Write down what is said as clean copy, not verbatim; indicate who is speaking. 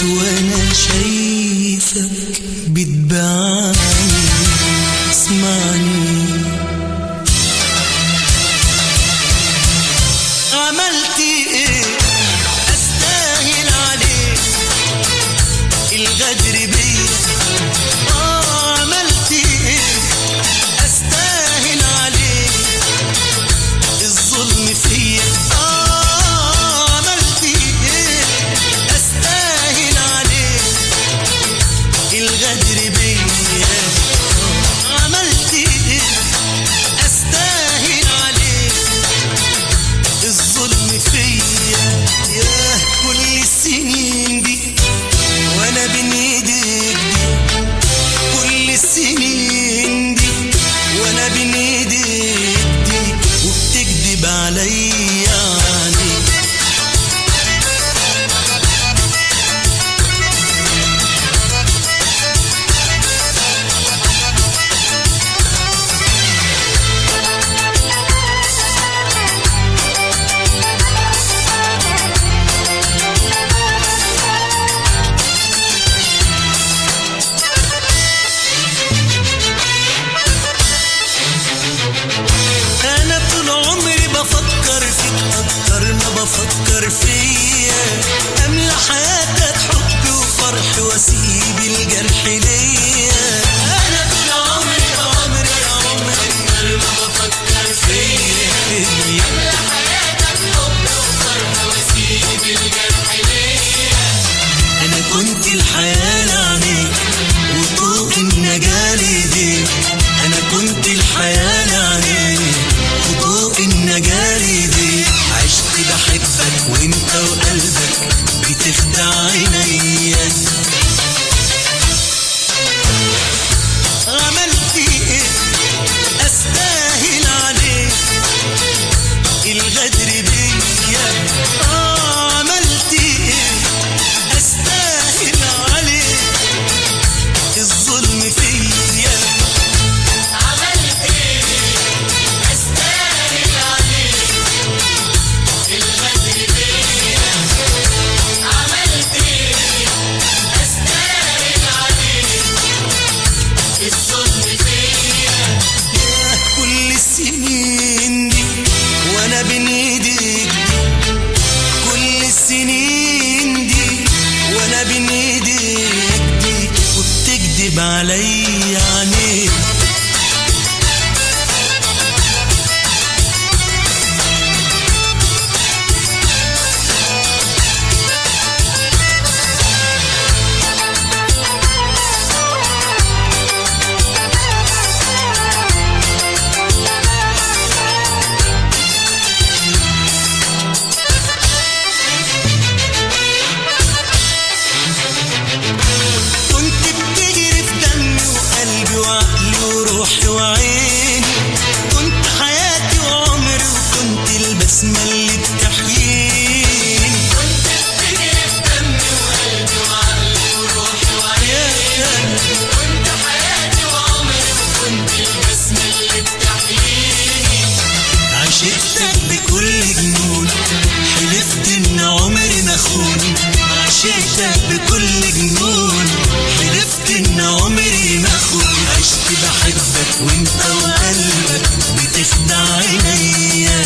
Speaker 1: وانا شايفك بتبعني. اسمعني، عملت ايه استاهل عليك الغدر بيا؟ عملت ايه استاهل عليك الظلم فيا؟ عملت ايه استاهل عليك الغدر بيا؟ عملت ايه استاهل عليك الظلم فيا؟ ياه كل السنين دي وانا بين ايديك دي، كل السنين دي وانا بين ايديك دي، وبتكذب عليا عليك. انا طول عمري بفكر فيك اكتر ما بفكر فيا، املى حياتك حب وفرح واسيب الجرح ليا. انا طول عمري اكتر ما بفكر فيا، املى حياتك حب وفرح واسيب الجرح ليا. انا كنت الحياة لعنيك وطوق النجاة ليك، انا كنت الحياة لعنيك وطوق النجاة ليك. عشت بحبك وانت وقلبك بتخدع عينيا. عملت ايه استاهل عليك الغدر بيا؟ عملت ايه استاهل عليك الظلم فيا؟ عملت ايه استاهل عليك الغدر بيا؟ عملت ايه استاهل عليك الظلم فيا؟ ياه كل السنين دي وانا بين ايديك دي، كل السنين دي وانا بين ايديك دي، وبتكذب عليا عينيك. كنت بتجري في دمي وقلبي وعقلي وروحي وعيني، كنت حياتي وعمري وكنت البسمة اللي بتحييني. كنت بتجري في دمي وقلبي وعقلي وروحي وعيني، كنت حياتي وعمري وكنت البسمة اللي بتحييني. عشقتك بكل جنون، حلفت ان عمري ما اخون. عشقتك بكل جنون، حلفت ان عمري ما اخون. عشت بحبك وانت وقلبك بتخدع عينيا.